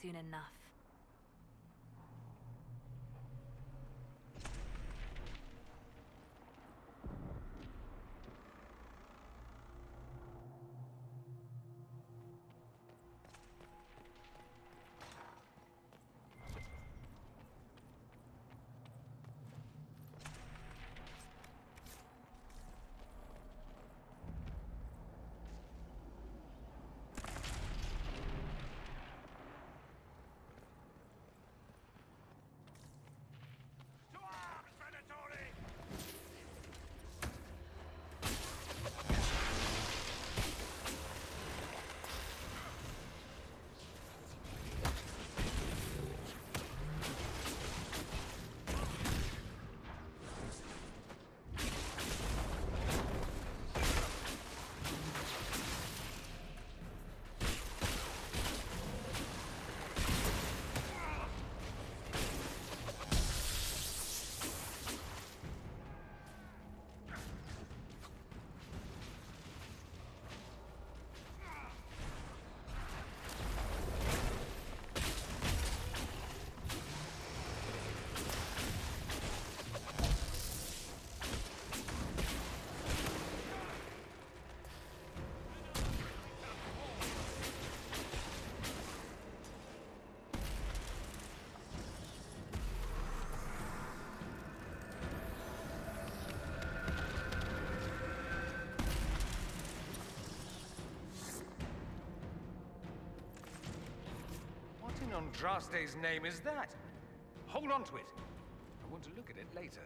soon enough. On Andraste's name is that? Hold on to it. I want to look at it later.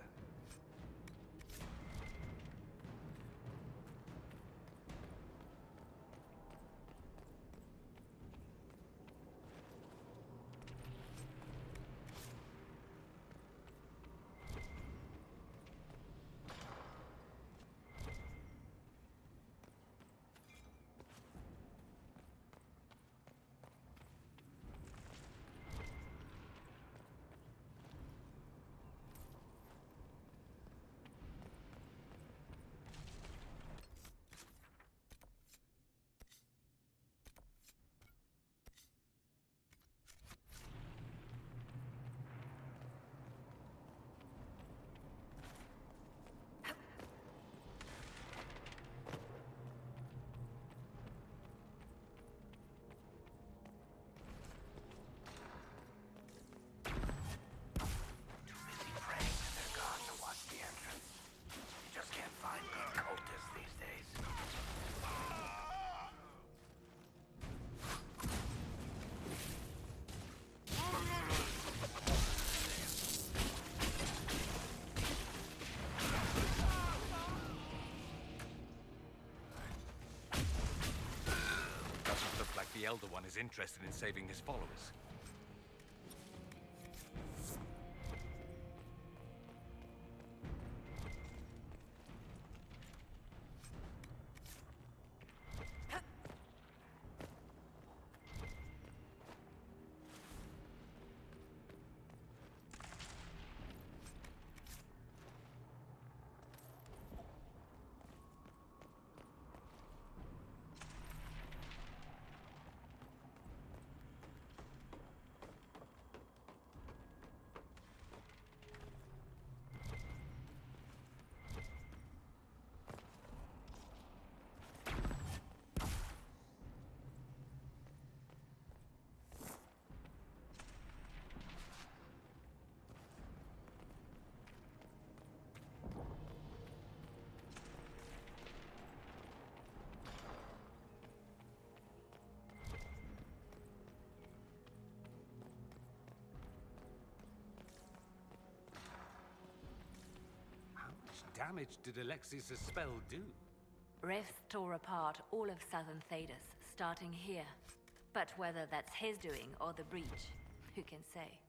The Elder One is interested in saving his followers. Damage did Alexi's spell do? Rifts tore apart all of southern Thedas, starting here. But whether that's his doing or the breach, who can say?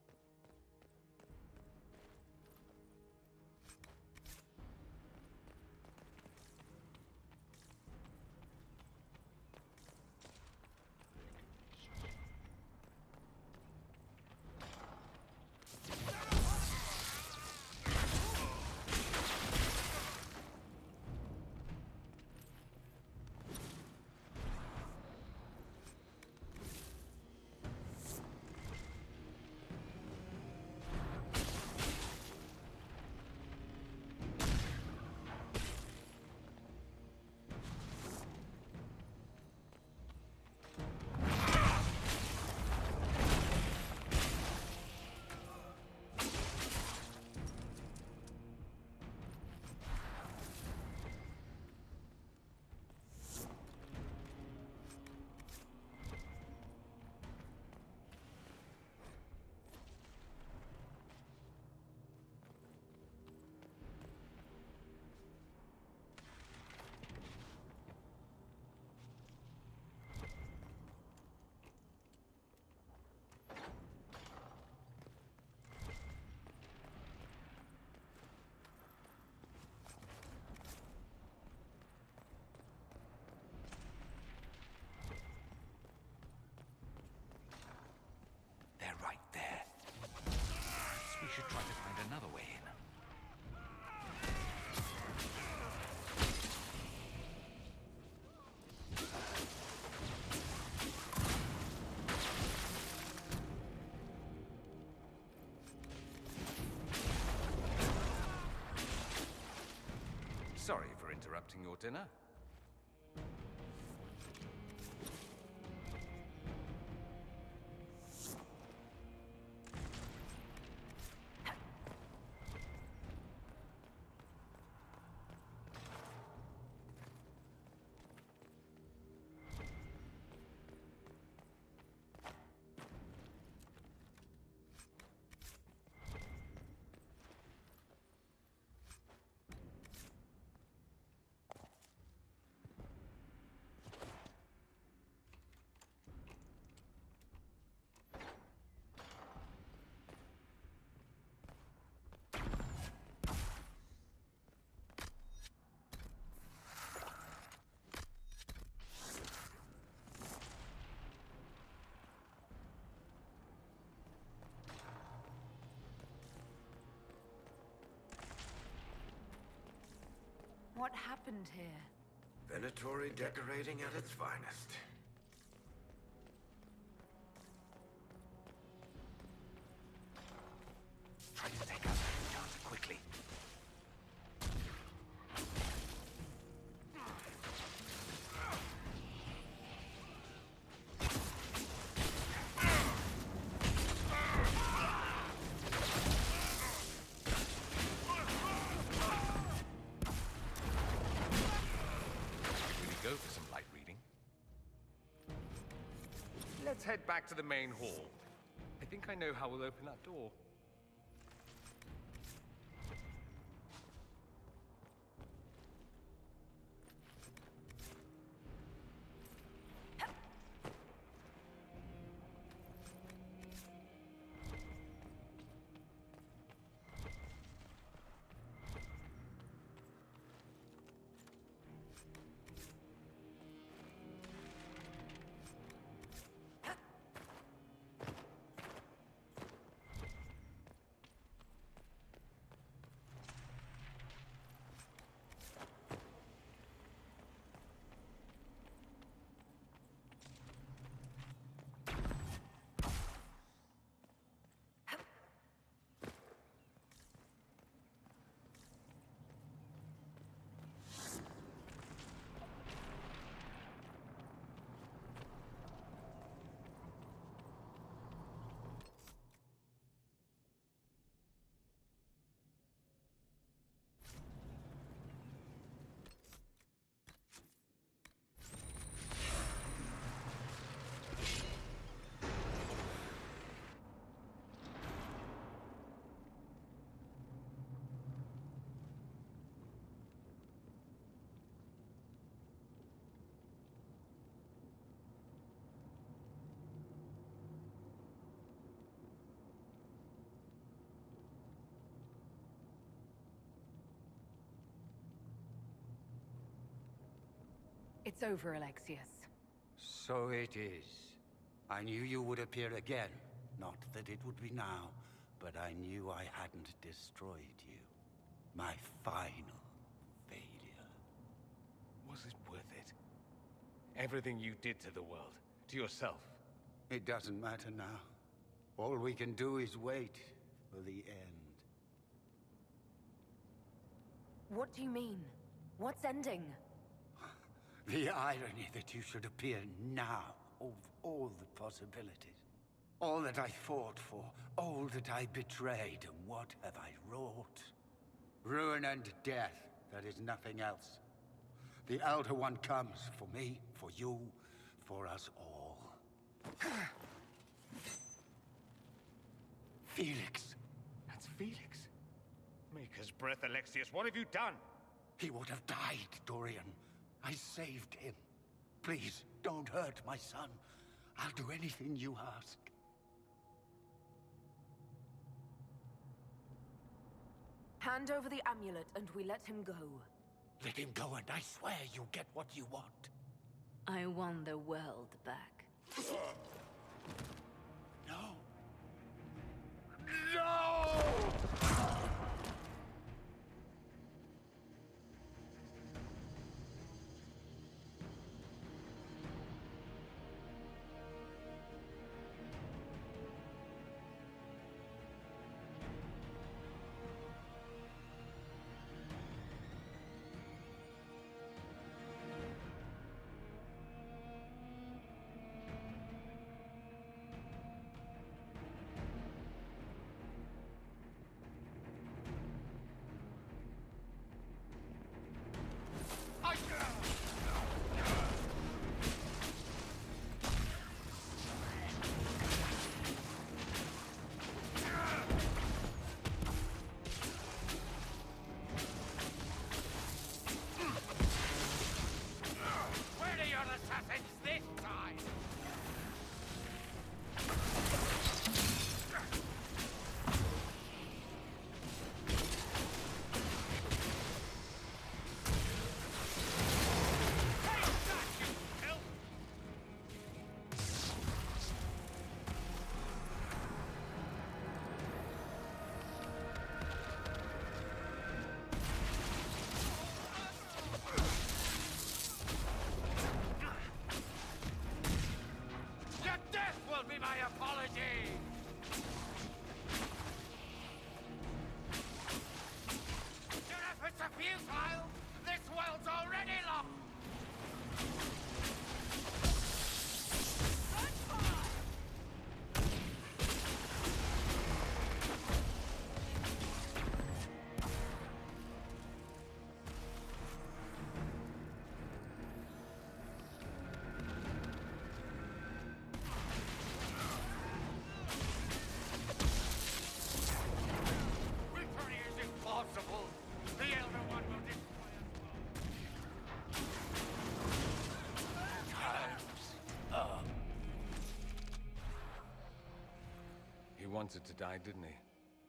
Sorry for interrupting your dinner. What happened here? Venatori decorating at its finest. Try to take out that chance quickly. Go for some light reading. Let's head back to the main hall. I think I know how we'll open that door. It's over, Alexius. So it is. I knew you would appear again. Not that it would be now, but I knew I hadn't destroyed you. My final failure. Was it worth it? Everything you did to the world, to yourself. It doesn't matter now. All we can do is wait for the end. What do you mean? What's ending? The irony that you should appear now, of all the possibilities. All that I fought for, all that I betrayed, and what have I wrought? Ruin and death, that is nothing else. The Elder One comes for me, for you, for us all. Felix. That's Felix. Maker's breath, Alexius, what have you done? He would have died, Dorian. I saved him. Please, don't hurt my son. I'll do anything you ask. Hand over the amulet and we let him go. Let him go and I swear you'll get what you want. I want the world back. No. No! Your efforts are futile! This world's already lost! Returning is impossible! The Elder One will destroy us both! Time's up. He wanted to die, didn't he?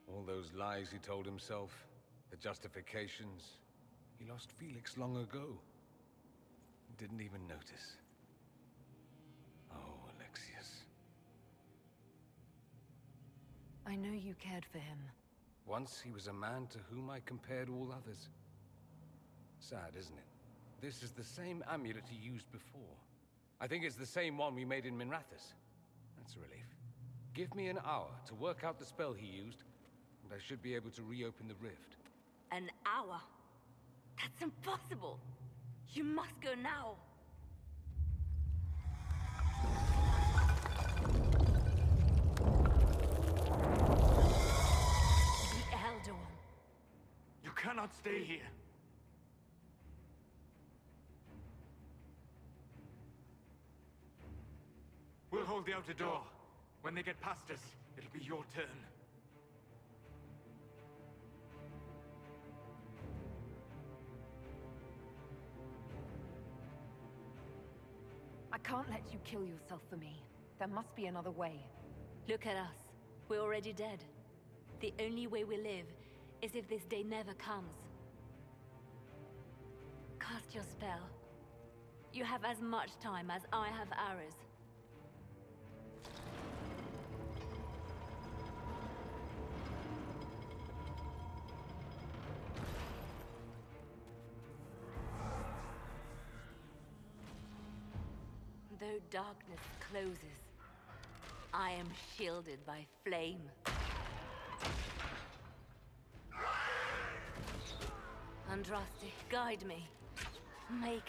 All those lies he told himself, the justifications. He lost Felix long ago. Didn't even notice. Oh, Alexius. I know you cared for him. Once he was a man to whom I compared all others. Sad, isn't it? This is the same amulet he used before. I think it's the same one we made in Minrathous. That's a relief. Give me an hour to work out the spell he used, and I should be able to reopen the rift. An hour? That's impossible. You must go now. The Elder One. You cannot stay here. We'll hold the outer door. When they get past us, it'll be your turn. I can't let you kill yourself for me. There must be another way. Look at us. We're already dead. The only way we live is if this day never comes. Cast your spell. You have as much time as I have hours. Though darkness closes, I am shielded by flame. Andraste, guide me. Maker,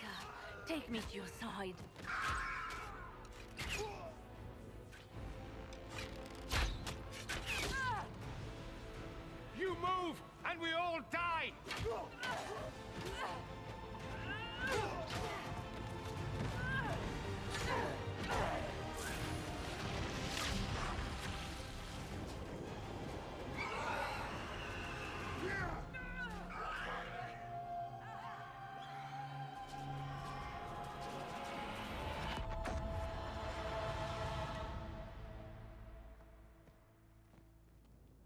take me to your side. You move, and we all die!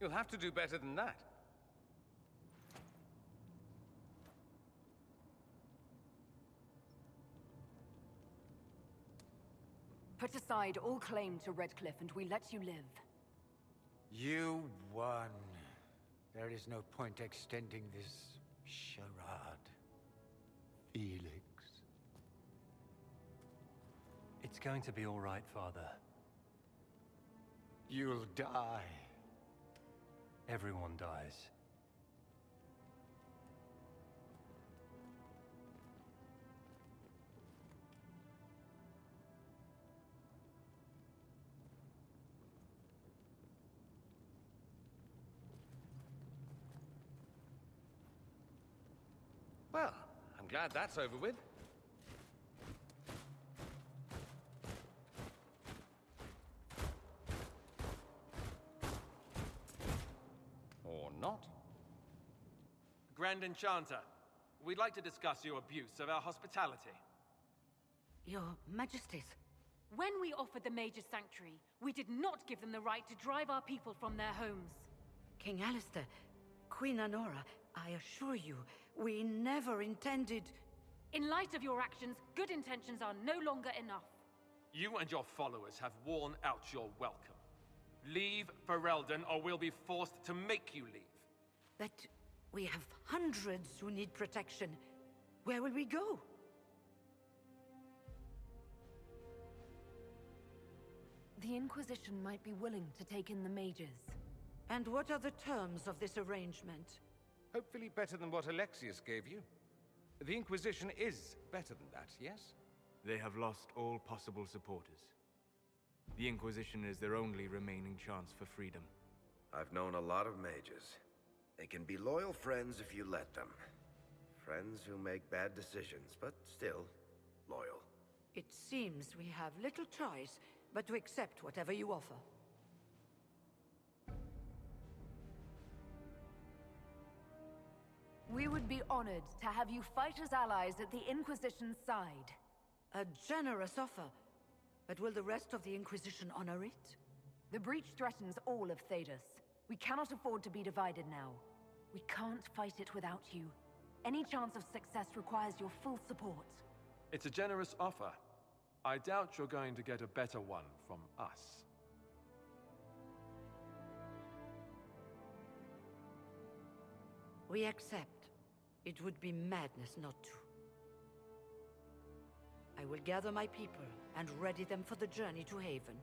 You'll have to do better than that. Put aside all claim to Redcliffe and we let you live. You won. There is no point extending this charade. Felix. It's going to be all right, Father. You'll die. Everyone dies. Well, I'm glad that's over with. Or not. Grand Enchanter, we'd like to discuss your abuse of our hospitality. Your Majesties. When we offered the Major Sanctuary, we did not give them the right to drive our people from their homes. King Alistair, Queen Anora, I assure you, we never intended... In light of your actions, good intentions are no longer enough. You and your followers have worn out your welcome. Leave Ferelden, or we'll be forced to make you leave. But we have hundreds who need protection. Where will we go? The Inquisition might be willing to take in the mages. And what are the terms of this arrangement? Hopefully better than what Alexius gave you. The Inquisition is better than that, yes? They have lost all possible supporters. The Inquisition is their only remaining chance for freedom. I've known a lot of mages. They can be loyal friends if you let them. Friends who make bad decisions, but still loyal. It seems we have little choice but to accept whatever you offer. We would be honored to have you fight as allies at the Inquisition's side. A generous offer. But will the rest of the Inquisition honor it? The breach threatens all of Thedas. We cannot afford to be divided now. We can't fight it without you. Any chance of success requires your full support. It's a generous offer. I doubt you're going to get a better one from us. We accept. It would be madness not to. I will gather my people and ready them for the journey to Haven.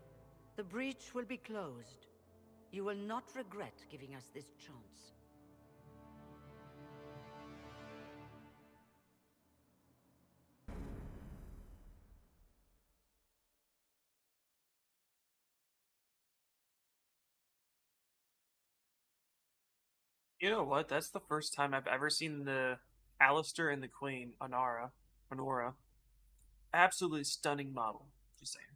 The breach will be closed. You will not regret giving us this chance. You know what? That's the first time I've ever seen the Alistair and the Queen, Honora. Absolutely stunning model. Just saying.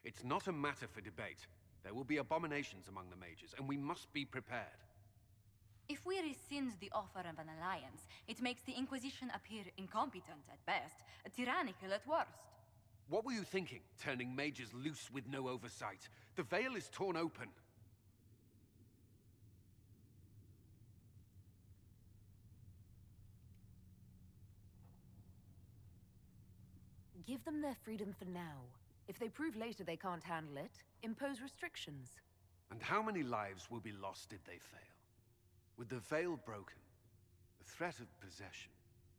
It's not a matter for debate. There will be abominations among the mages, and we must be prepared. If we rescind the offer of an alliance, it makes the Inquisition appear incompetent at best, tyrannical at worst. What were you thinking, turning mages loose with no oversight? The veil is torn open. Give them their freedom for now. If they prove later they can't handle it, impose restrictions. And how many lives will be lost if they fail? With the veil broken, the threat of possession.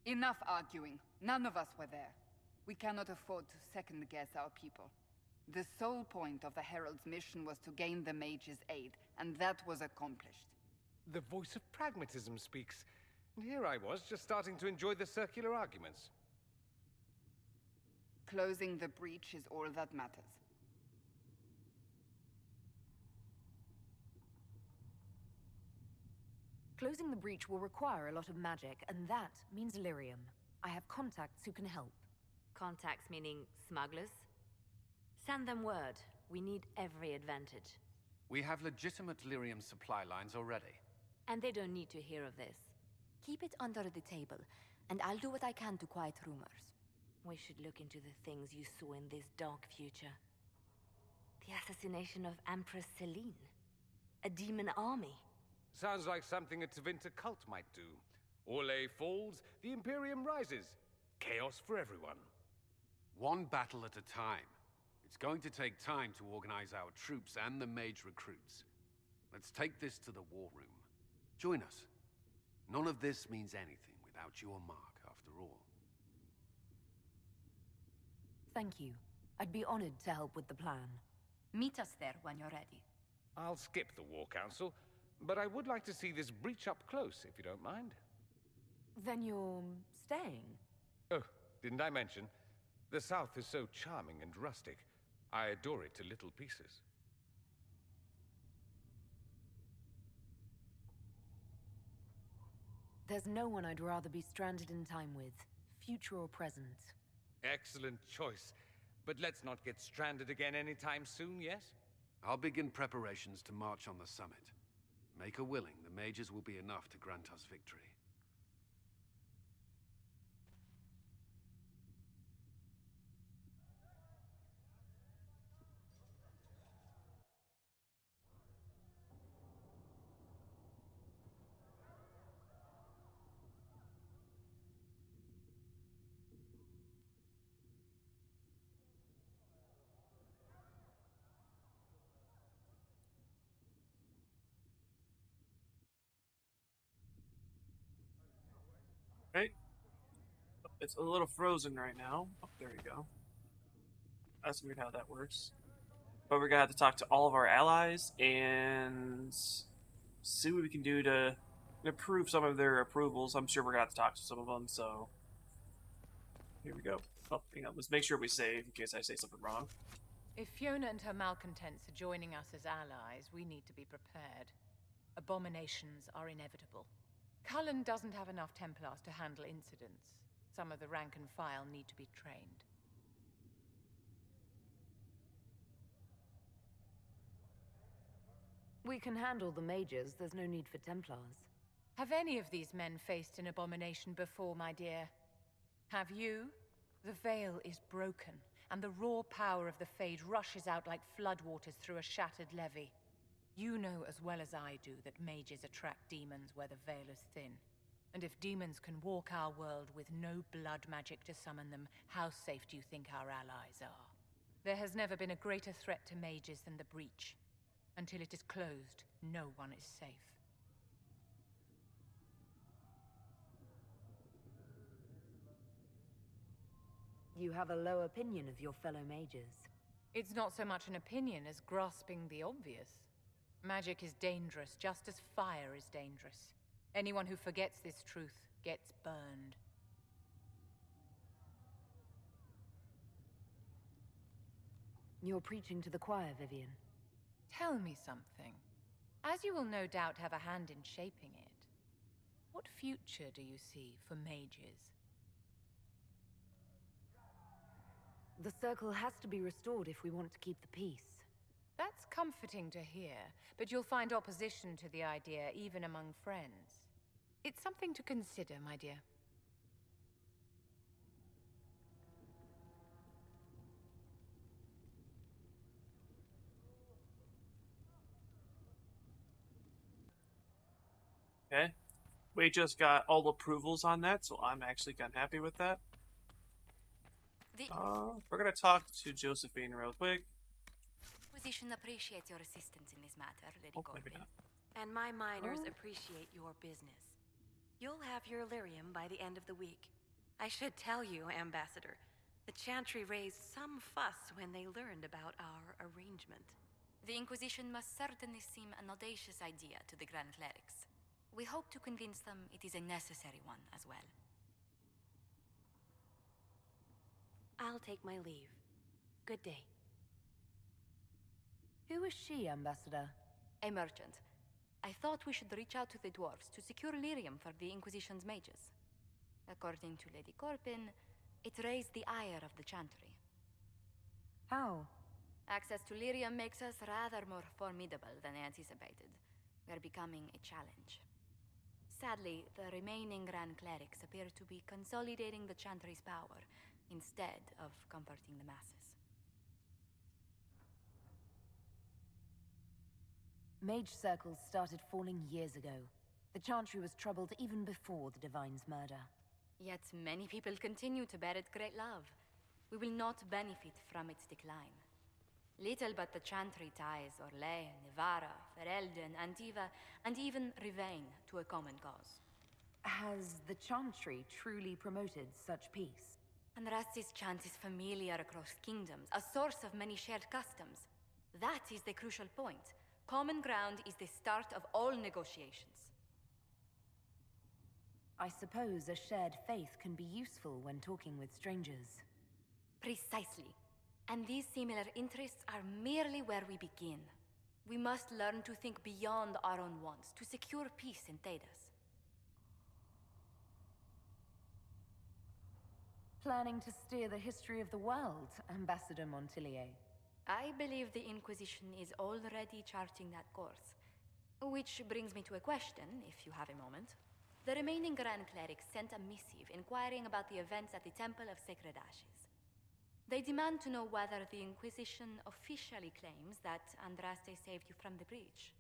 Enough arguing. None of us were there. We cannot afford to second-guess our people. The sole point of the Herald's mission was to gain the mage's aid, and that was accomplished. The voice of pragmatism speaks. And here I was, just starting to enjoy the circular arguments. Closing the breach is all that matters. Closing the breach will require a lot of magic, and that means lyrium. I have contacts who can help. Contacts meaning smugglers? Send them word. We need every advantage. We have legitimate lyrium supply lines already. And they don't need to hear of this. Keep it under the table, and I'll do what I can to quiet rumors. We should look into the things you saw in this dark future. The assassination of Empress Celine. A demon army. Sounds like something a Tevinter cult might do. Orlais falls, the Imperium rises. Chaos for everyone. One battle at a time. It's going to take time to organize our troops and the mage recruits. Let's take this to the war room. Join us. None of this means anything without your mark, after all. Thank you. I'd be honored to help with the plan. Meet us there when you're ready. I'll skip the War Council, but I would like to see this breach up close, if you don't mind. Then you're staying? Oh, didn't I mention? The South is so charming and rustic. I adore it to little pieces. There's no one I'd rather be stranded in time with, future or present. Excellent choice. But let's not get stranded again anytime soon, yes? I'll begin preparations to march on the summit. Make her willing, the mages will be enough to grant us victory. Okay. It's a little frozen right now. Oh, there we go. That's weird how that works. But we're gonna have to talk to all of our allies and see what we can do to improve some of their approvals. I'm sure we're gonna have to talk to some of them, so here we go. Oh, hang on. Let's make sure we save in case I say something wrong. If Fiona and her malcontents are joining us as allies, we need to be prepared. Abominations are inevitable. Cullen doesn't have enough Templars to handle incidents. Some of the rank and file need to be trained. We can handle the mages, there's no need for Templars. Have any of these men faced an abomination before, my dear? Have you? The veil is broken, and the raw power of the Fade rushes out like floodwaters through a shattered levee. You know as well as I do that mages attract demons where the veil is thin. And if demons can walk our world with no blood magic to summon them, how safe do you think our allies are? There has never been a greater threat to mages than the Breach. Until it is closed, no one is safe. You have a low opinion of your fellow mages. It's not so much an opinion as grasping the obvious. Magic is dangerous, just as fire is dangerous. Anyone who forgets this truth gets burned. You're preaching to the choir, Vivian. Tell me something. As you will no doubt have a hand in shaping it, what future do you see for mages? The circle has to be restored if we want to keep the peace. That's comforting to hear, but you'll find opposition to the idea even among friends. It's something to consider, my dear. Okay. We just got all approvals on that, so I'm actually kind of happy with that. We're gonna talk to Josephine real quick. Inquisition appreciates your assistance in this matter, Lady Oh, Corbin. maybe not. And my miners appreciate your business. You'll have your lyrium by the end of the week. I should tell you, Ambassador, the Chantry raised some fuss when they learned about our arrangement. The Inquisition must certainly seem an audacious idea to the Grand Clerics. We hope to convince them it is a necessary one as well. I'll take my leave. Good day. Who is she, Ambassador? A merchant. I thought we should reach out to the dwarves to secure lyrium for the Inquisition's mages. According to Lady Corbin, it raised the ire of the Chantry. How? Access to lyrium makes us rather more formidable than anticipated. We're becoming a challenge. Sadly, the remaining Grand Clerics appear to be consolidating the Chantry's power, instead of comforting the masses. Mage circles started falling years ago. The Chantry was troubled even before the Divine's murder. Yet many people continue to bear it great love. We will not benefit from its decline. Little but the Chantry ties Orlais, Nevarra, Ferelden, Antiva, and even Rivain to a common cause. Has the Chantry truly promoted such peace? Andras's chant is familiar across kingdoms, a source of many shared customs. That is the crucial point. Common ground is the start of all negotiations. I suppose a shared faith can be useful when talking with strangers. Precisely. And these similar interests are merely where we begin. We must learn to think beyond our own wants, to secure peace in Thedas. Planning to steer the history of the world, Ambassador Montillier? I believe the Inquisition is already charting that course. Which brings me to a question, if you have a moment. The remaining Grand Clerics sent a missive inquiring about the events at the Temple of Sacred Ashes. They demand to know whether the Inquisition officially claims that Andraste saved you from the breach.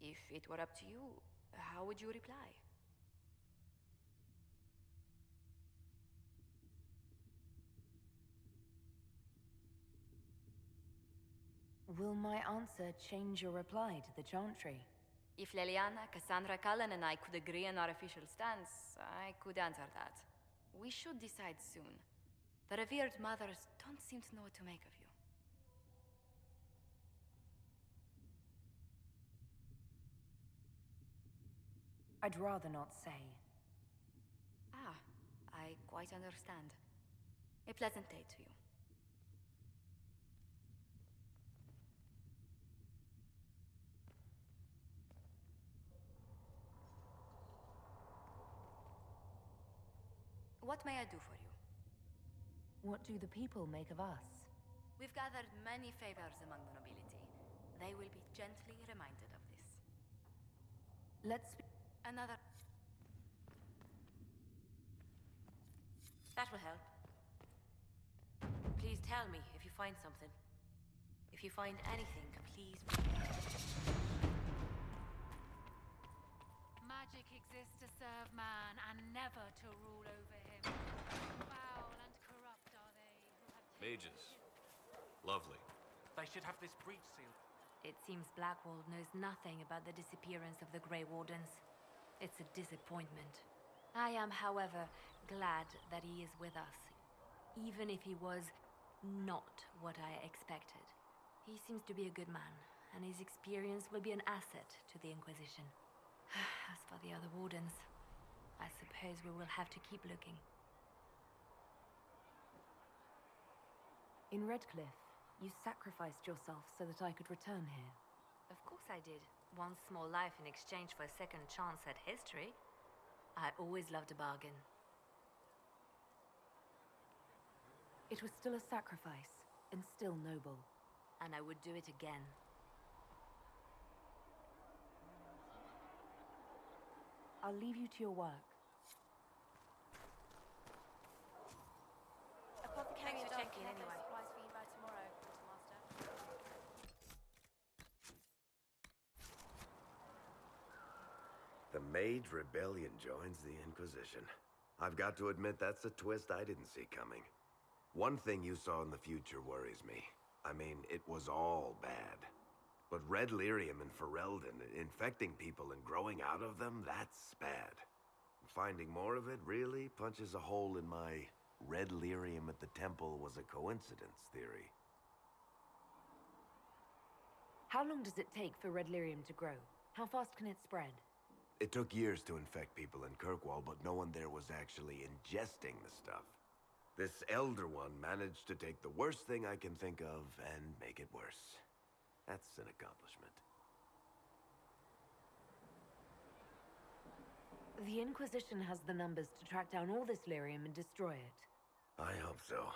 If it were up to you, how would you reply? Will my answer change your reply to the Chantry? If Leliana, Cassandra, Cullen, and I could agree on our official stance, I could answer that. We should decide soon. The revered mothers don't seem to know what to make of you. I'd rather not say. Ah, I quite understand. A pleasant day to you. What may I do for you? What do the people make of us? We've gathered many favors among the nobility. They will be gently reminded of this. Let's... Another... That will help. Please tell me if you find something. If you find anything, please... Magic exists to serve man and never to rule over him. Foul and corrupt are they who have Mages. Lovely. They should have this breach sealed. It seems Blackwall knows nothing about the disappearance of the Grey Wardens. It's a disappointment. I am, however, glad that he is with us, even if he was not what I expected. He seems to be a good man, and his experience will be an asset to the Inquisition. As for the other Wardens, I suppose we will have to keep looking. In Redcliffe, you sacrificed yourself so that I could return here. Of course I did. One small life in exchange for a second chance at history. I always loved a bargain. It was still a sacrifice, and still noble. And I would do it again. I'll leave you to your work. Thanks for checking anyway. supplies for you by tomorrow, Quartermaster. The Mage Rebellion joins the Inquisition. I've got to admit that's a twist I didn't see coming. One thing you saw in the future worries me. I mean, it was all bad. But red lyrium and Ferelden, infecting people and growing out of them, that's bad. Finding more of it really punches a hole in my red lyrium at the temple was a coincidence theory. How long does it take for red lyrium to grow? How fast can it spread? It took years to infect people in Kirkwall, but no one there was actually ingesting the stuff. This Elder One managed to take the worst thing I can think of and make it worse. That's an accomplishment. The Inquisition has the numbers to track down all this lyrium and destroy it. I hope so.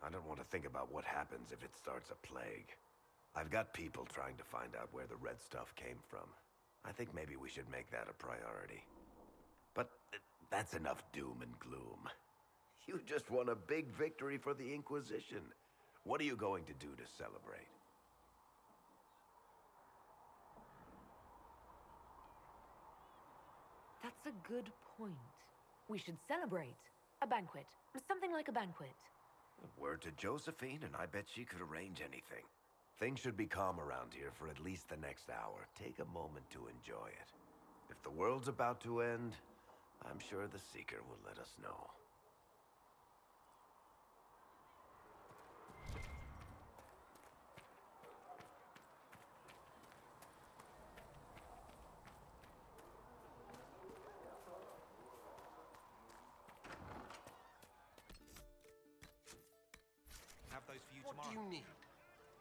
I don't want to think about what happens if it starts a plague. I've got people trying to find out where the red stuff came from. I think maybe we should make that a priority. But that's enough doom and gloom. You just won a big victory for the Inquisition. What are you going to do to celebrate? That's a good point. We should celebrate. A banquet. Something like a banquet. Word to Josephine, and I bet she could arrange anything. Things should be calm around here for at least the next hour. Take a moment to enjoy it. If the world's about to end, I'm sure the Seeker will let us know. Have those for you What tomorrow. do you need?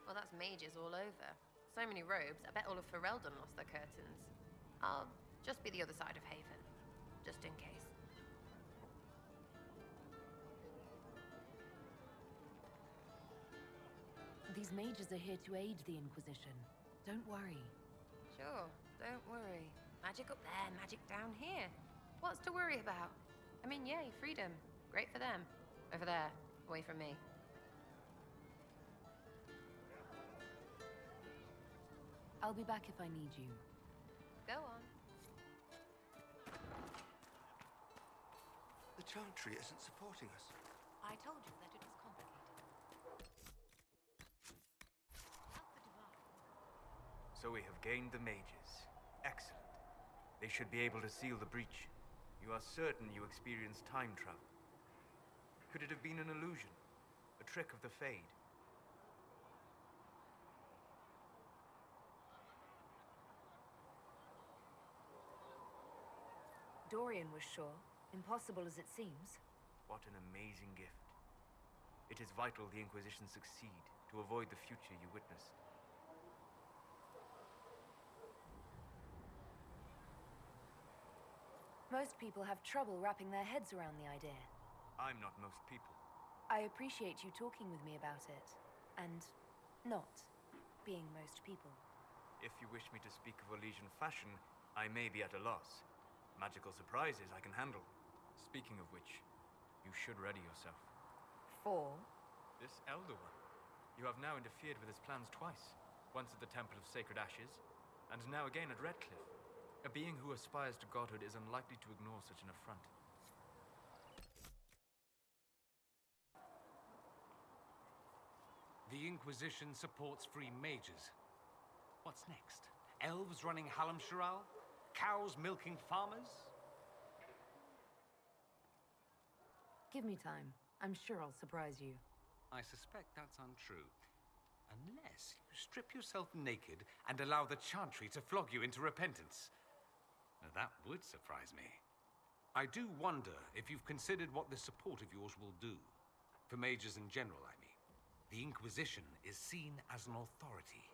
Well, that's mages all over. So many robes, I bet all of Ferelden lost their curtains. I'll just be the other side of Haven, just in case. These mages are here to aid the Inquisition. Don't worry. Sure, don't worry. Magic up there, magic down here. What's to worry about? I mean, yay, freedom. Great for them. Over there, away from me. I'll be back if I need you. Go on. The Chantry isn't supporting us. I told you that it was complicated. So we have gained the mages. Excellent. They should be able to seal the breach. You are certain you experienced time travel? Could it have been an illusion? A trick of the Fade? Dorian was sure. Impossible as it seems. What an amazing gift. It is vital the Inquisition succeed to avoid the future you witnessed. Most people have trouble wrapping their heads around the idea. I'm not most people. I appreciate you talking with me about it. And not being most people. If you wish me to speak of Elysian fashion, I may be at a loss. Magical surprises I can handle. Speaking of which, you should ready yourself. For? This Elder One. You have now interfered with his plans twice. Once at the Temple of Sacred Ashes, and now again at Redcliffe. A being who aspires to godhood is unlikely to ignore such an affront. The Inquisition supports free mages. What's next? Elves running Halamsharal? Cows milking farmers? Give me time. I'm sure I'll surprise you. I suspect that's untrue. Unless you strip yourself naked and allow the Chantry to flog you into repentance. Now that would surprise me. I do wonder if you've considered what this support of yours will do. For mages in general, I mean. The Inquisition is seen as an authority.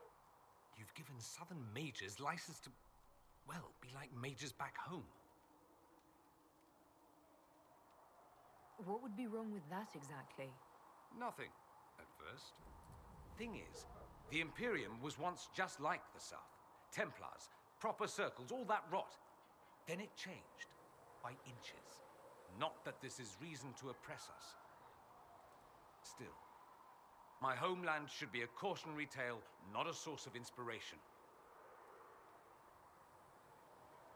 You've given Southern mages license to, well, be like mages back home. What would be wrong with that exactly? Nothing, at first. Thing is, the Imperium was once just like the South. Templars, proper circles, all that rot. Then it changed, by inches. Not that this is reason to oppress us. Still, my homeland should be a cautionary tale, not a source of inspiration.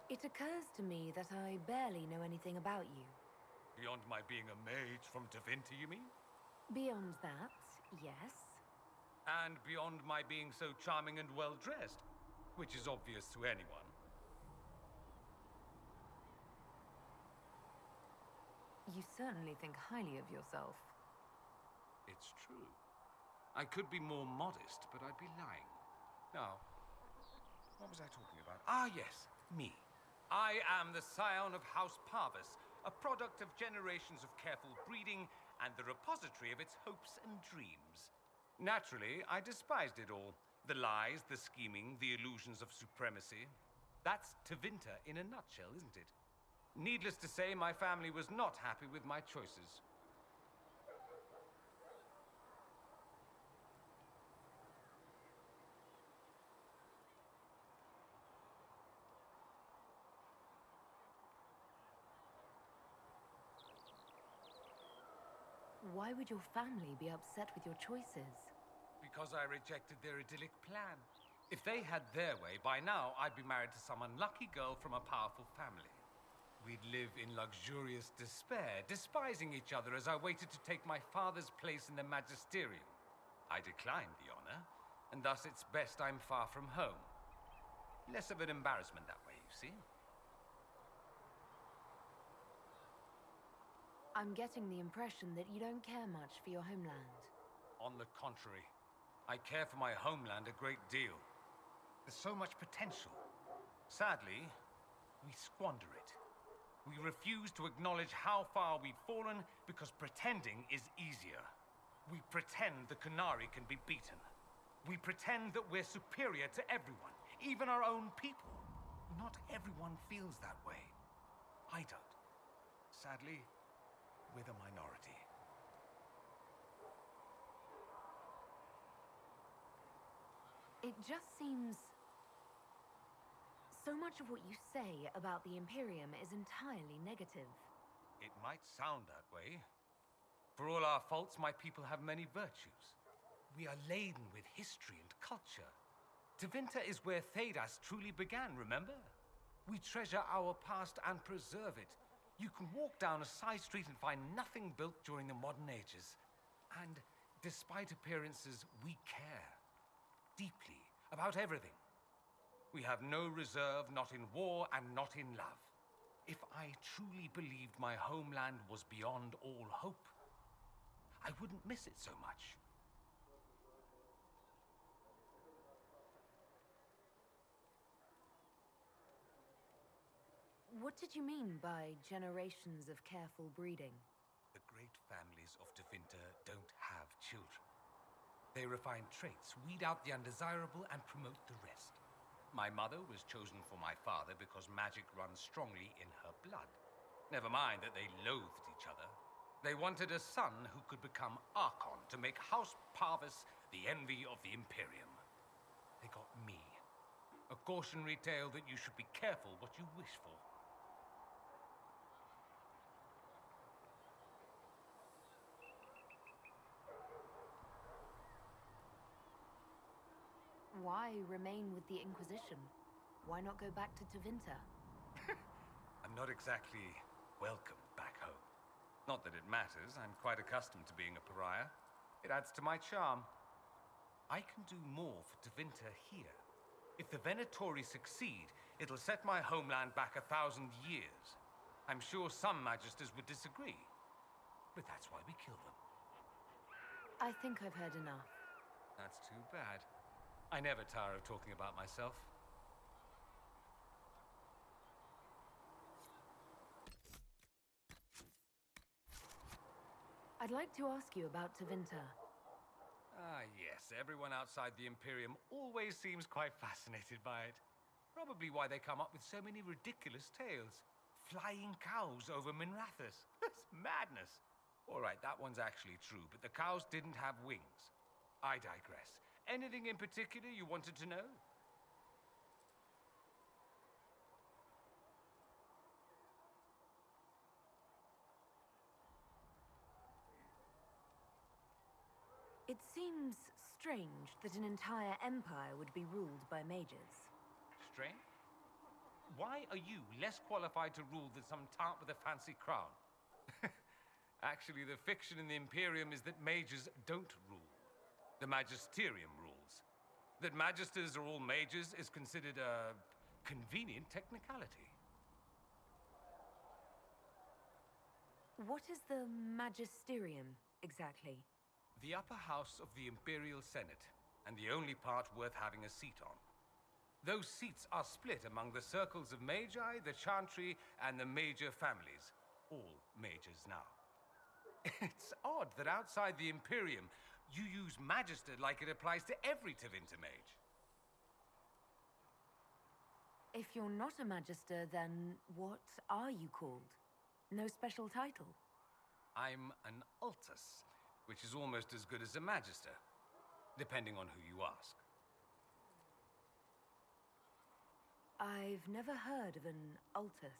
It occurs to me that I barely know anything about you. Beyond my being a mage from Tevinter, you mean? Beyond that, yes. And beyond my being so charming and well-dressed, which is obvious to anyone. You certainly think highly of yourself. It's true. I could be more modest, but I'd be lying. Now, what was I talking about? Ah, yes, me. I am the scion of House Parvis, a product of generations of careful breeding and the repository of its hopes and dreams. Naturally, I despised it all. The lies, the scheming, the illusions of supremacy. That's Tevinter in a nutshell, isn't it? Needless to say, my family was not happy with my choices. Why would your family be upset with your choices? Because I rejected their idyllic plan. If they had their way, by now I'd be married to some unlucky girl from a powerful family. We'd live in luxurious despair, despising each other as I waited to take my father's place in the magisterium. I declined the honor, and thus it's best I'm far from home. Less of an embarrassment that way, you see? I'm getting the impression that you don't care much for your homeland. On the contrary, I care for my homeland a great deal. There's so much potential. Sadly, we squander it. We refuse to acknowledge how far we've fallen because pretending is easier. We pretend the Qunari can be beaten. We pretend that we're superior to everyone, even our own people. Not everyone feels that way. I don't. Sadly, we're the minority. It just seems So much of what you say about the Imperium is entirely negative. It might sound that way. For all our faults, my people have many virtues. We are laden with history and culture. Tevinter is where Thedas truly began, remember? We treasure our past and preserve it. You can walk down a side street and find nothing built during the modern ages. And despite appearances, we care deeply about everything. We have no reserve, not in war and not in love. If I truly believed my homeland was beyond all hope, I wouldn't miss it so much. What did you mean by generations of careful breeding? The great families of Tevinter don't have children. They refine traits, weed out the undesirable, and promote the rest. My mother was chosen for my father because magic runs strongly in her blood. Never mind that they loathed each other. They wanted a son who could become Archon to make House Parvis the envy of the Imperium. They got me. A cautionary tale that you should be careful what you wish for. Why remain with the Inquisition? Why not go back to Tevinter? I'm not exactly welcome back home. Not that it matters. I'm quite accustomed to being a pariah. It adds to my charm. I can do more for Tevinter here. If the Venatori succeed, it'll set my homeland back 1,000 years. I'm sure some magisters would disagree, but that's why we kill them. I think I've heard enough. That's too bad. I never tire of talking about myself. I'd like to ask you about Tevinter. Ah, yes. Everyone outside the Imperium always seems quite fascinated by it. Probably why they come up with so many ridiculous tales. Flying cows over Minrathous. That's madness. All right, that one's actually true, but the cows didn't have wings. I digress. Anything in particular you wanted to know? It seems strange that an entire empire would be ruled by mages. Strange? Why are you less qualified to rule than some tart with a fancy crown? Actually, the fiction in the Imperium is that mages don't rule. The Magisterium rules. That magisters are all mages is considered a convenient technicality. What is the Magisterium, exactly? The upper house of the Imperial Senate, and the only part worth having a seat on. Those seats are split among the circles of Magi, the Chantry, and the major families. All mages now. It's odd that outside the Imperium, you use Magister like it applies to every Tevinter mage. If you're not a Magister, then what are you called? No special title? I'm an Altus, which is almost as good as a Magister, depending on who you ask. I've never heard of an Altus.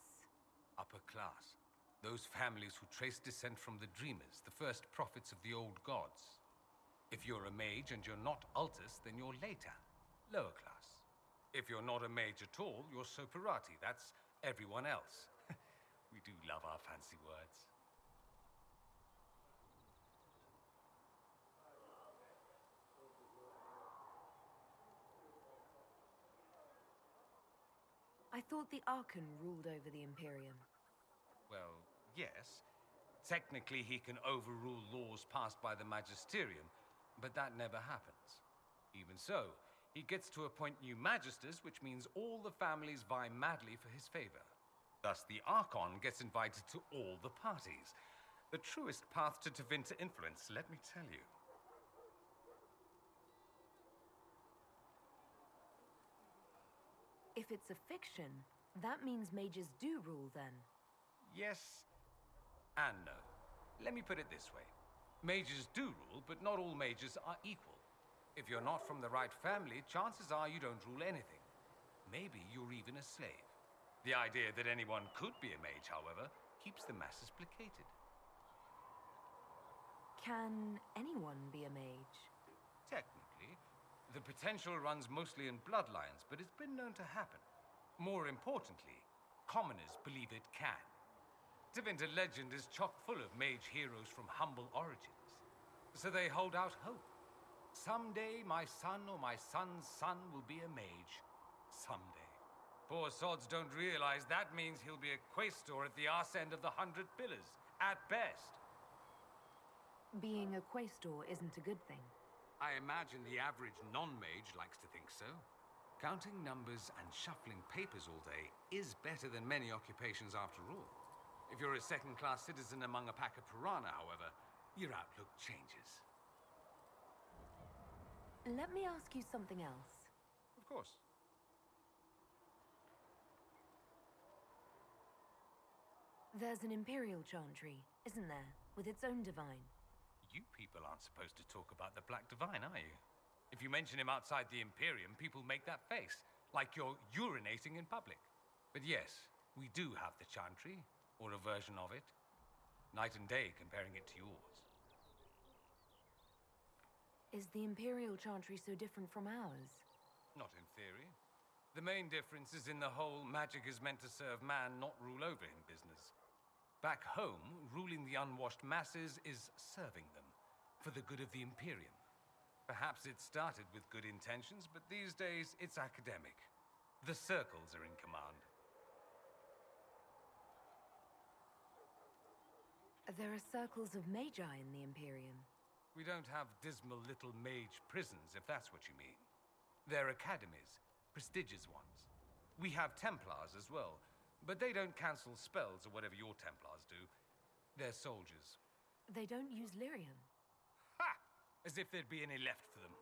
Upper class. Those families who trace descent from the Dreamers, the first prophets of the old gods. If you're a mage and you're not Altus, then you're later, lower class. If you're not a mage at all, you're Soperati. That's everyone else. We do love our fancy words. I thought the Archon ruled over the Imperium. Well, yes. Technically, he can overrule laws passed by the Magisterium, but that never happens. Even so, he gets to appoint new Magisters, which means all the families vie madly for his favor. Thus, the Archon gets invited to all the parties. The truest path to Tevinter influence, let me tell you. If it's a fiction, that means mages do rule then. Yes and no. Let me put it this way. Mages do rule, but not all mages are equal. If you're not from the right family, chances are you don't rule anything. Maybe you're even a slave. The idea that anyone could be a mage, however, keeps the masses placated. Can anyone be a mage? Technically, the potential runs mostly in bloodlines, but it's been known to happen. More importantly, commoners believe it can. Tevinter legend is chock full of mage heroes from humble origins. So they hold out hope. Someday my son or my son's son will be a mage. Someday. Poor sods don't realize that means he'll be a quaestor at the arse end of the 100 Pillars, at best. Being a quaestor isn't a good thing. I imagine the average non-mage likes to think so. Counting numbers and shuffling papers all day is better than many occupations after all. If you're a second-class citizen among a pack of piranha, however, your outlook changes. Let me ask you something else. Of course. There's an Imperial Chantry, isn't there? With its own divine. You people aren't supposed to talk about the Black Divine, are you? If you mention him outside the Imperium, people make that face, like you're urinating in public. But yes, we do have the Chantry, or a version of it. Night and day comparing it to yours. Is the Imperial Chantry so different from ours? Not in theory. The main difference is in the whole magic is meant to serve man, not rule over him business. Back home, ruling the unwashed masses is serving them, for the good of the Imperium. Perhaps it started with good intentions, but these days it's academic. The circles are in command. There are circles of magi in the Imperium. We don't have dismal little mage prisons, if that's what you mean. They're academies, prestigious ones. We have Templars as well, but they don't cancel spells or whatever your Templars do. They're soldiers. They don't use lyrium. Ha! As if there'd be any left for them.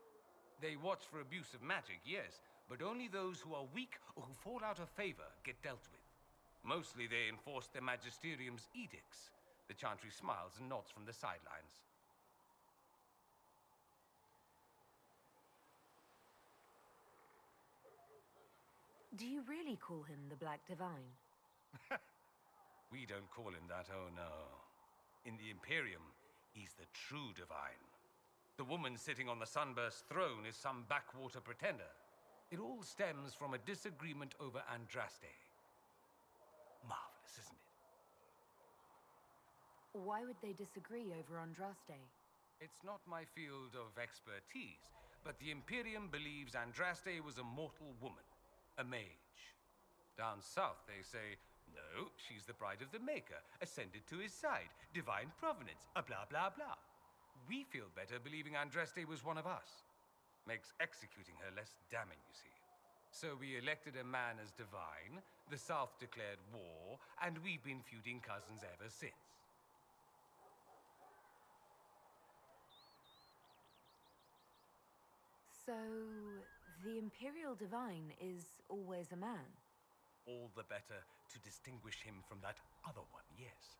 They watch for abuse of magic, yes, but only those who are weak or who fall out of favor get dealt with. Mostly they enforce the Magisterium's edicts. The Chantry smiles and nods from the sidelines. Do you really call him the Black Divine? We don't call him that, oh no. In the Imperium, he's the true divine. The woman sitting on the Sunburst throne is some backwater pretender. It all stems from a disagreement over Andraste. Marvelous, isn't it? Why would they disagree over Andraste? It's not my field of expertise, but the Imperium believes Andraste was a mortal woman, a mage. Down south, they say, no, she's the bride of the Maker, ascended to his side, divine provenance, a blah blah blah. We feel better believing Andraste was one of us. Makes executing her less damning, you see. So we elected a man as divine, the South declared war, and we've been feuding cousins ever since. So, the Imperial Divine is always a man? All the better to distinguish him from that other one, yes.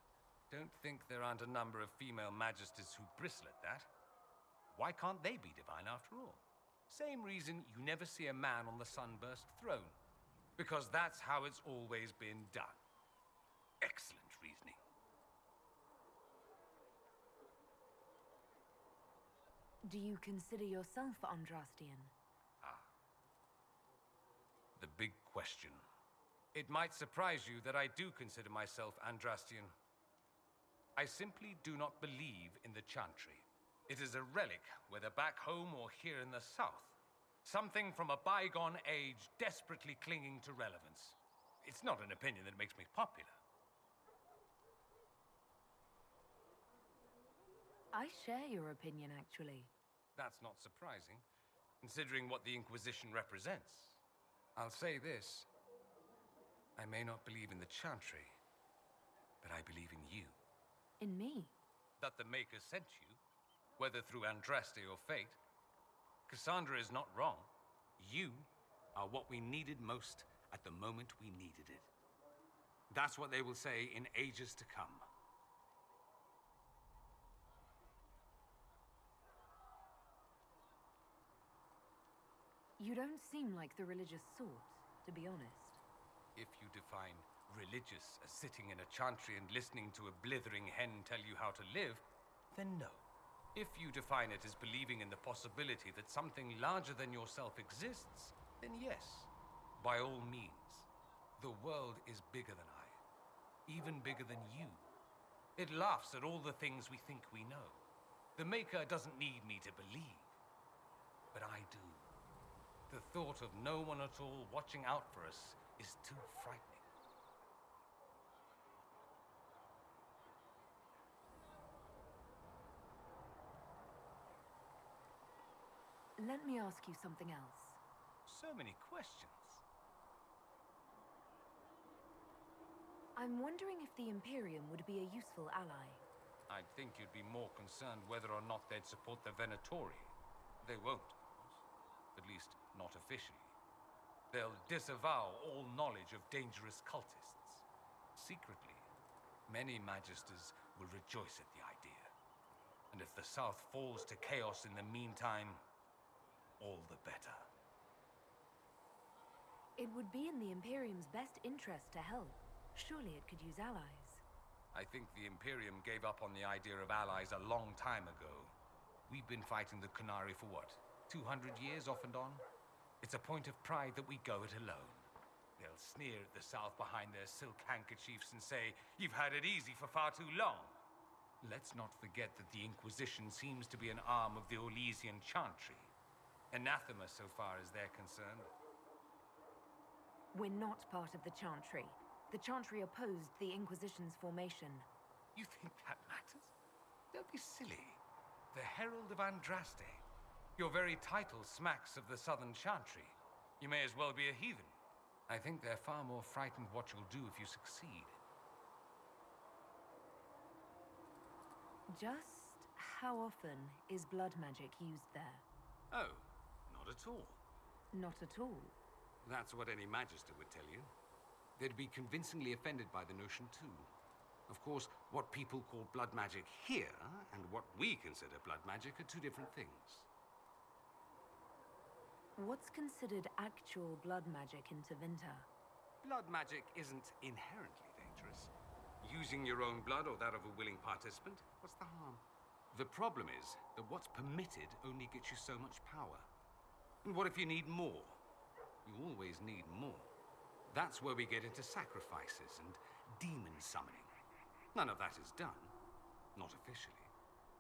Don't think there aren't a number of female magisters who bristle at that. Why can't they be divine after all? Same reason you never see a man on the Sunburst throne. Because that's how it's always been done. Excellent reasoning. Do you consider yourself Andrastian? Ah. The big question. It might surprise you that I do consider myself Andrastian. I simply do not believe in the Chantry. It is a relic, whether back home or here in the south. Something from a bygone age desperately clinging to relevance. It's not an opinion that makes me popular. I share your opinion, actually. That's not surprising, considering what the Inquisition represents. I'll say this. I may not believe in the Chantry, but I believe in you. In me? That the Maker sent you, whether through Andraste or fate. Cassandra is not wrong. You are what we needed most at the moment we needed it. That's what they will say in ages to come. You don't seem like the religious sort, to be honest. If you define religious as sitting in a chantry and listening to a blithering hen tell you how to live, then no. If you define it as believing in the possibility that something larger than yourself exists, then yes, by all means. The world is bigger than I, even bigger than you. It laughs at all the things we think we know. The Maker doesn't need me to believe, but I do. The thought of no one at all watching out for us is too frightening. Let me ask you something else. So many questions. I'm wondering if the Imperium would be a useful ally. I'd think you'd be more concerned whether or not they'd support the Venatori. They won't, of course. At least, not officially. They'll disavow all knowledge of dangerous cultists. Secretly, many Magisters will rejoice at the idea. And if the South falls to chaos in the meantime, all the better. It would be in the Imperium's best interest to help. Surely it could use allies. I think the Imperium gave up on the idea of allies a long time ago. We've been fighting the Qunari for what, 200 years off and on? It's a point of pride that we go it alone. They'll sneer at the South behind their silk handkerchiefs and say, "You've had it easy for far too long." Let's not forget that the Inquisition seems to be an arm of the Orlesian Chantry. Anathema so far as they're concerned. We're not part of the Chantry. The Chantry opposed the Inquisition's formation. You think that matters? Don't be silly. The Herald of Andraste. Your very title smacks of the Southern Chantry. You may as well be a heathen. I think they're far more frightened what you'll do if you succeed. Just how often is blood magic used there? Oh, not at all. Not at all. That's what any Magister would tell you. They'd be convincingly offended by the notion, too. Of course, what people call blood magic here, and what we consider blood magic, are two different things. What's considered actual blood magic in Tevinter? Blood magic isn't inherently dangerous. Using your own blood or that of a willing participant, what's the harm? The problem is that what's permitted only gets you so much power. And what if you need more? You always need more. That's where we get into sacrifices and demon summoning. None of that is done. Not officially.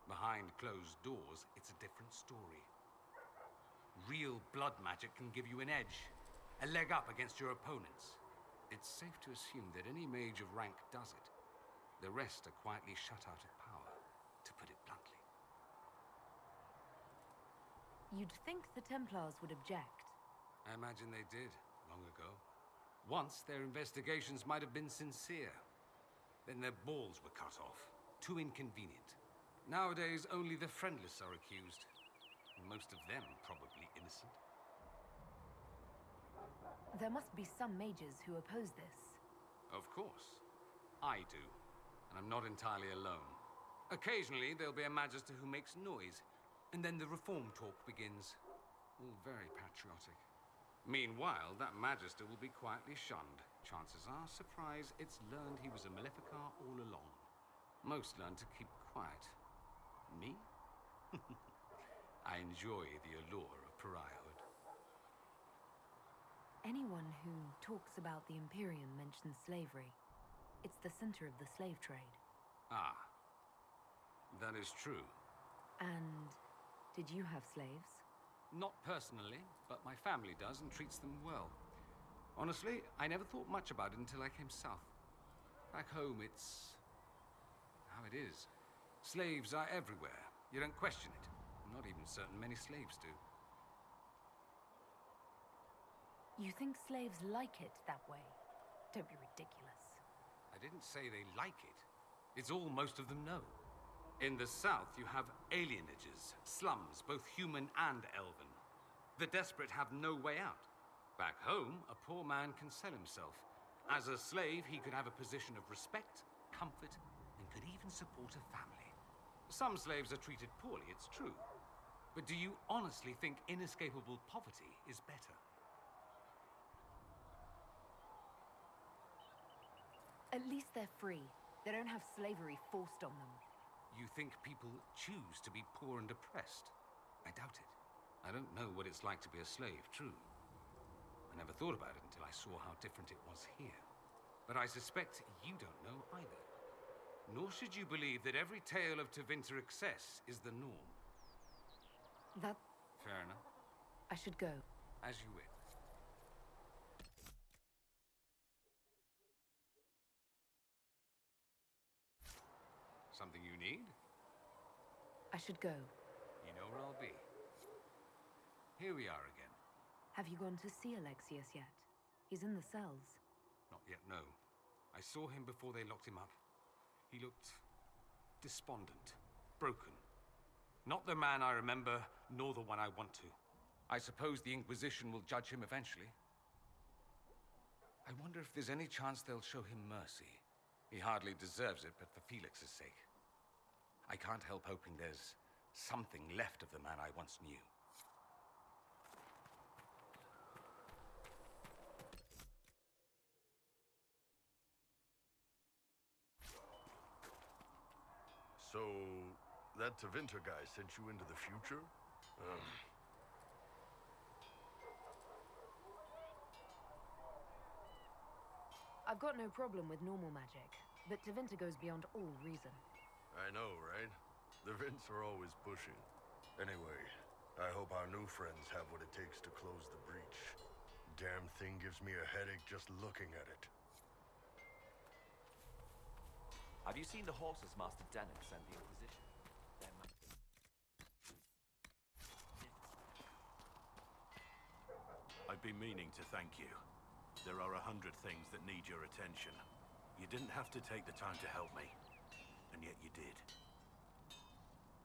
Behind closed doors, it's a different story. Real blood magic can give you an edge, a leg up against your opponents. It's safe to assume that any mage of rank does it. The rest are quietly shut out of power, to put it bluntly. You'd think the Templars would object. I imagine they did, long ago. Once, their investigations might have been sincere. Then their balls were cut off. Too inconvenient. Nowadays, only the friendless are accused. Most of them probably innocent. There must be some mages who oppose this. Of course. I do. And I'm not entirely alone. Occasionally, there'll be a Magister who makes noise. And then the reform talk begins. All very patriotic. Meanwhile, that Magister will be quietly shunned. Chances are, surprise, it's learned he was a Maleficar all along. Most learn to keep quiet. Me? I enjoy the allure of pariahhood. Anyone who talks about the Imperium mentions slavery. It's the center of the slave trade. Ah. That is true. And did you have slaves? Not personally, but my family does and treats them well. Honestly, I never thought much about it until I came south. Back home, it's how it is. Slaves are everywhere. You don't question it. I'm not even certain many slaves do. You think slaves like it that way? Don't be ridiculous. I didn't say they like it. It's all most of them know. In the south, you have alienages, slums, both human and elven. The desperate have no way out. Back home, a poor man can sell himself. As a slave, he could have a position of respect, comfort, and could even support a family. Some slaves are treated poorly, it's true. But do you honestly think inescapable poverty is better? At least they're free. They don't have slavery forced on them. You think people choose to be poor and depressed? I doubt it. I don't know what it's like to be a slave, true. I never thought about it until I saw how different it was here. But I suspect you don't know either. Nor should you believe that every tale of Tevinter excess is the norm. That... Fair enough. I should go. As you wish. Something you need? I should go. You know where I'll be. Here we are again. Have you gone to see Alexius yet? He's in the cells. Not yet, no. I saw him before they locked him up. He looked despondent, broken. Not the man I remember, nor the one I want to. I suppose the Inquisition will judge him eventually. I wonder if there's any chance they'll show him mercy. He hardly deserves it, but for Felix's sake. I can't help hoping there's something left of the man I once knew. So, that Tevinter guy sent you into the future? I've got no problem with normal magic, but Tevinter goes beyond all reason. I know, right? The Vints are always pushing. Anyway, I hope our new friends have what it takes to close the breach. Damn thing gives me a headache just looking at it. Have you seen the horses Master Dennis and the Inquisition? I've been meaning to thank you. There are 100 things that need your attention. You didn't have to take the time to help me, and yet you did.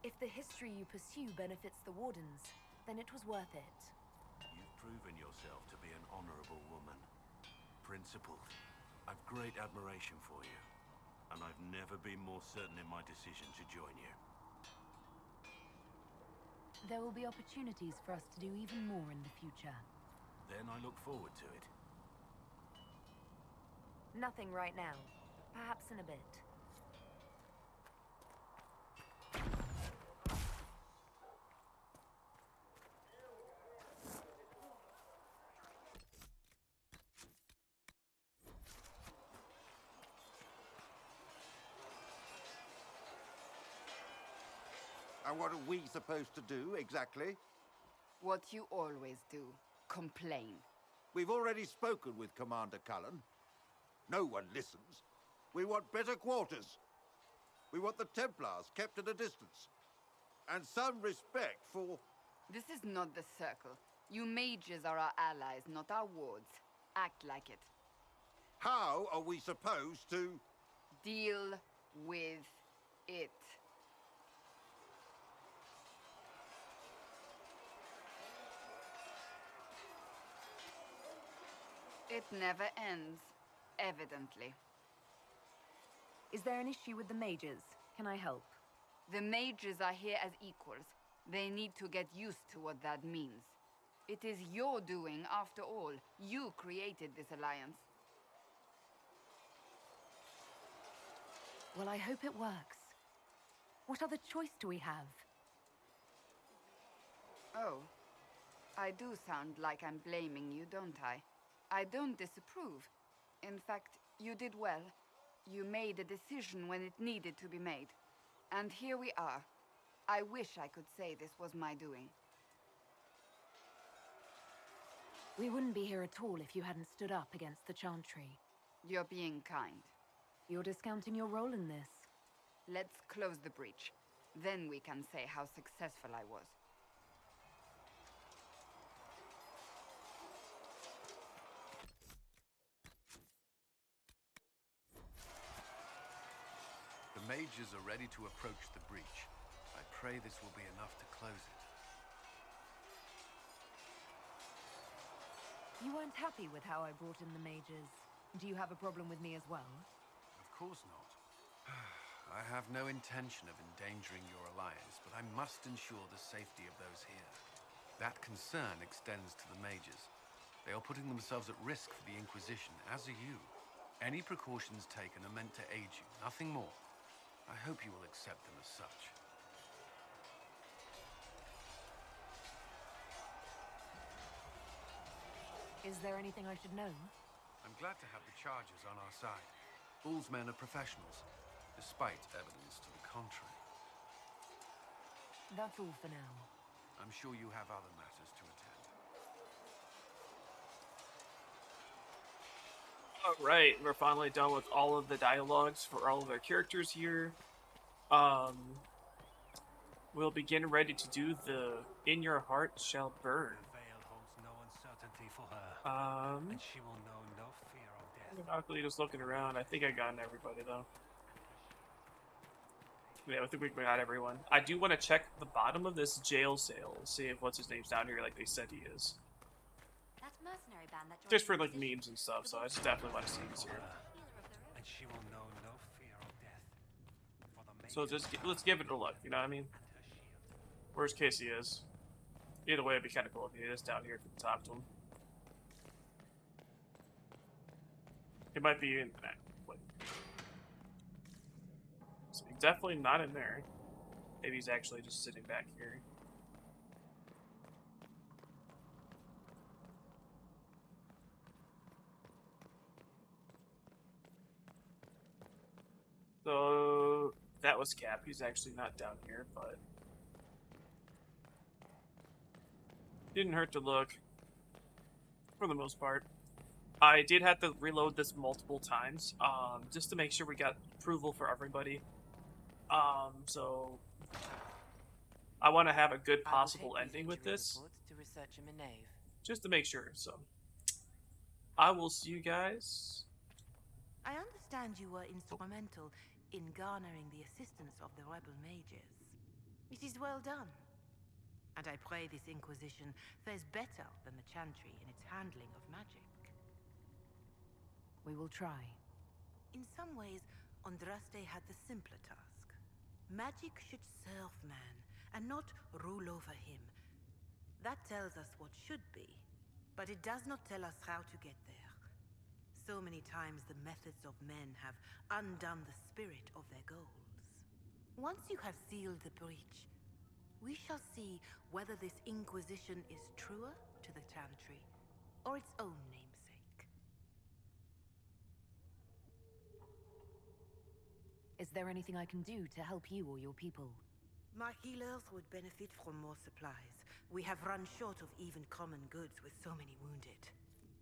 If the history you pursue benefits the Wardens, then it was worth it. You've proven yourself to be an honorable woman. Principled. I've great admiration for you, and I've never been more certain in my decision to join you. There will be opportunities for us to do even more in the future. Then I look forward to it. Nothing right now. Perhaps in a bit. And what are we supposed to do, exactly? What you always do. Complain. We've already spoken with Commander Cullen. No one listens. We want better quarters. We want the Templars kept at a distance. And some respect for... This is not the Circle. You mages are our allies, not our wards. Act like it. How are we supposed to... Deal with it. It never ends, evidently. Is there an issue with the mages? Can I help? The mages are here as equals. They need to get used to what that means. It is your doing, after all. You created this alliance. Well, I hope it works. What other choice do we have? Oh. I do sound like I'm blaming you, don't I? I don't disapprove. In fact, you did well. You made a decision when it needed to be made. And here we are. I wish I could say this was my doing. We wouldn't be here at all if you hadn't stood up against the Chantry. You're being kind. You're discounting your role in this. Let's close the breach. Then we can say how successful I was. The mages are ready to approach the breach. I pray this will be enough to close it. You weren't happy with how I brought in the mages. Do you have a problem with me as well? Of course not. I have no intention of endangering your alliance, but I must ensure the safety of those here. That concern extends to the mages. They are putting themselves at risk for the Inquisition, as are you. Any precautions taken are meant to aid you, nothing more. I hope you will accept them as such. Is there anything I should know? I'm glad to have the Chargers on our side. Bull's men are professionals, despite evidence to the contrary. That's all for now. I'm sure you have other matters to attend. Alright, we're finally done with all of the dialogues for all of our characters here. We'll begin ready to do the In Your Heart Shall Burn. The veil holds no uncertainty for her, and she will know no fear of death. Quickly just looking around. I think I got everybody though. Yeah, I think we got everyone. I do want to check the bottom of this jail cell, see if what's his name's down here like they said he is. That mercenary band that Just for like memes and stuff, so I just definitely want to see who's here. And she will know no fear of death. So just let's give it a look, you know what I mean? Worst case he is. Either way, it'd be kind of cool if he is down here if we can talk to him. He might be in that. So he's definitely not in there. Maybe he's actually just sitting back here. So that was Cap. He's actually not down here, but didn't hurt to look for the most part. I did have to reload this multiple times, just to make sure we got approval for everybody. So I want to have a good possible ending with this, to research him in Nave. just to make sure. So I will see you guys. I understand you were instrumental in garnering the assistance of the rebel mages. It is well done. And I pray this Inquisition fares better than the Chantry in its handling of magic. We will try. In some ways, Andraste had the simpler task. Magic should serve man, and not rule over him. That tells us what should be, but it does not tell us how to get there. So many times the methods of men have undone the spirit of their goals. Once you have sealed the breach, we shall see whether this Inquisition is truer to the Chantry, or its own namesake. Is there anything I can do to help you or your people? My healers would benefit from more supplies. We have run short of even common goods with so many wounded.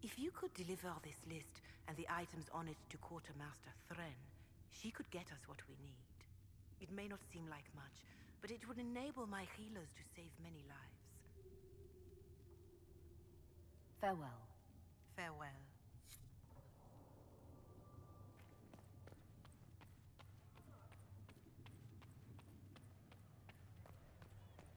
If you could deliver this list and the items on it to Quartermaster Thren, she could get us what we need. It may not seem like much, but it would enable my healers to save many lives. Farewell. Farewell.